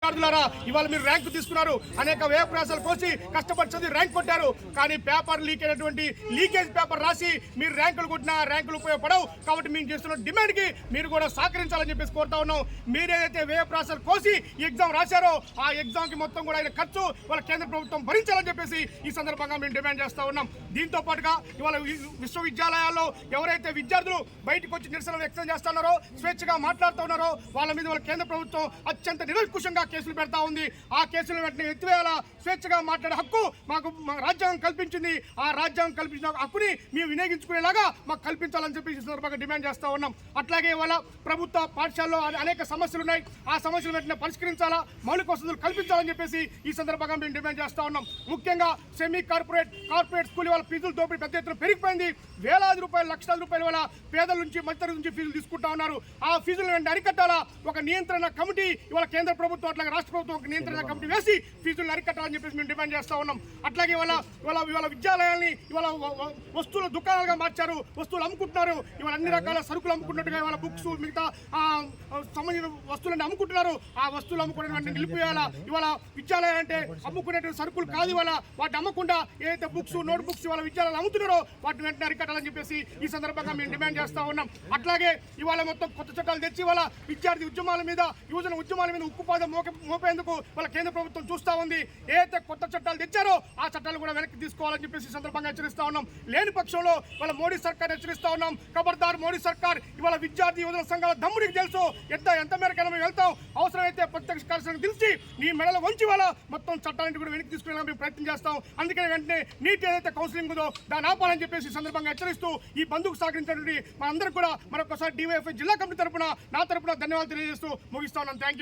విద్యార్థులారా ఇవాళ మీరు ర్యాంకు తీసుకున్నారు, అనేక వ్యయ ప్రయాసాలు కోసి కష్టపడి చదివి ర్యాంక్ కొట్టారు. కానీ పేపర్ లీక్ అయినటువంటి లీకేజ్ పేపర్ రాసి మీరు ర్యాంకులు కొట్టినా ర్యాంకులు ఉపయోగపడవు. కాబట్టి మేము చేస్తున్న డిమాండ్కి మీరు కూడా సహకరించాలని చెప్పేసి కోరుతా ఉన్నాం. మీరేదైతే వ్యయ ప్రయాసాలు కోసి ఈ ఎగ్జామ్ రాశారో ఆ ఎగ్జామ్కి మొత్తం కూడా ఆయన ఖర్చు వాళ్ళ కేంద్ర ప్రభుత్వం భరించాలని చెప్పేసి ఈ సందర్భంగా మేము డిమాండ్ చేస్తా ఉన్నాం. దీంతో పాటుగా ఇవాళ విశ్వవిద్యాలయాల్లో ఎవరైతే విద్యార్థులు బయటకు వచ్చి నిరసన వ్యక్తం చేస్తున్నారో, స్వేచ్ఛగా మాట్లాడుతూ ఉన్నారో వాళ్ళ మీద వాళ్ళ కేంద్ర ప్రభుత్వం అత్యంత నిరంకుశంగా కేసులు పెడతా ఉంది. ఆ కేసులు వెంటనే ఎత్తివేయాలా. స్వేచ్ఛగా మాట్లాడే హక్కు మాకు రాజ్యాంగం కల్పించింది. ఆ రాజ్యాంగం కల్పించిన హక్కుని మేము వినియోగించుకునేలాగా మాకు కల్పించాలని చెప్పి ఈ సందర్భంగా డిమాండ్ చేస్తూ ఉన్నాం. అట్లాగే ఇవాళ ప్రభుత్వ పాఠశాలలో అనేక సమస్యలు ఉన్నాయి. ఆ సమస్యలు వెంటనే పరిష్కరించాలా, మౌలిక వసతులు కల్పించాలని చెప్పేసి ఈ సందర్భంగా మేము డిమాండ్ చేస్తూ ఉన్నాం. ముఖ్యంగా సెమీ కార్పొరేట్ స్కూల్ వాళ్ళ ఫీజులు దోపిడీ పెద్ద ఎత్తున పెరిగిపోయింది. వేలాది రూపాయలు, లక్షల రూపాయల వల్ల పేదల నుంచి మధ్యతరగతి నుంచి ఫీజులు తీసుకుంటా ఉన్నారు. ఆ ఫీజులు వెంటనే అరికట్టాలా. ఒక నియంత్రణ కమిటీ ఇవాళ కేంద్ర ప్రభుత్వం అట్లాగే రాష్ట్ర ప్రభుత్వం ఒక నియంత్రణ కమిటీ వేసి ఫీజులను అరికట్టాలని చెప్పేసి మేము డిమాండ్ చేస్తూ ఉన్నాం. అట్లాగే ఇవాళ విద్యాలయాల్ని ఇవాళ వస్తువుల దుకాణాలుగా మార్చారు, వస్తువులు అమ్ముకుంటున్నారు. ఇవాళ అన్ని రకాల సరుకులు అమ్ముకున్నట్టుగా ఇవాళ బుక్స్ మిగతా సంబంధించిన వస్తువులన్నీ అమ్ముకుంటున్నారు. ఆ వస్తువులు అమ్ముకోవడం నిలిపివేయాలా. ఇవాళ విద్యాలయాలు అంటే అమ్ముకునేటువంటి సరుకులు కాదు. ఇవాళ వాటిని అమ్మకుండా ఏదైతే బుక్స్, నోట్ బుక్స్ ఇవాళ విద్యాలయాలు అమ్ముతున్నారో వాటిని వెంటనే అరికట్టాలని చెప్పేసి ఈ సందర్భంగా మేము డిమాండ్ చేస్తూ ఉన్నాం. అట్లాగే ఇవాళ మొత్తం కొత్త చట్టాలు తెచ్చి ఇవాళ విద్యార్థి ఉద్యమాల మీద, యువజన ఉద్యమాల మీద ఉక్కుపాదం మోపేందుకు వాళ్ళ కేంద్ర ప్రభుత్వం చూస్తూ ఉంది. ఏదైతే కొత్త చట్టాలు తెచ్చారో ఆ చట్టాలు కూడా వెనక్కి తీసుకోవాలని చెప్పేసి సందర్భంగా హెచ్చరిస్తా ఉన్నాం. లేని పక్షంలో వాళ్ళ మోడీ సర్కార్ హెచ్చరిస్తా ఉన్నాం. ఖబర్దార్ మోడీ సర్కార్. ఇవాళ విద్యార్థి యువజన సంఘాల దమ్ముడికి తెలుసు ఎంత మేరకు మేము వెళ్తాం. అవసరమైతే ప్రత్యక్ష కార్యక్రమం తెలిసి నీ మెడలో వంచి వాళ్ళ మొత్తం చట్టాలను కూడా వెనక్కి తీసుకునే మేము ప్రయత్నం చేస్తాం. అందుకని వెంటనే నీట్ ఏదైతే కౌన్సిలింగ్ ఉందో దాన్ని ఆపాలని చెప్పేసి సందర్భంగా హెచ్చరిస్తూ ఈ బంధుకు సహకరించినటువంటి మా అందరూ కూడా మరొకసారి డివైఎఫ్ఐ జిల్లా కమిటీ తరపున, నా తరపున ధన్యవాదాలు తెలియజేస్తూ ముగిస్తా ఉన్నాం. Thank you.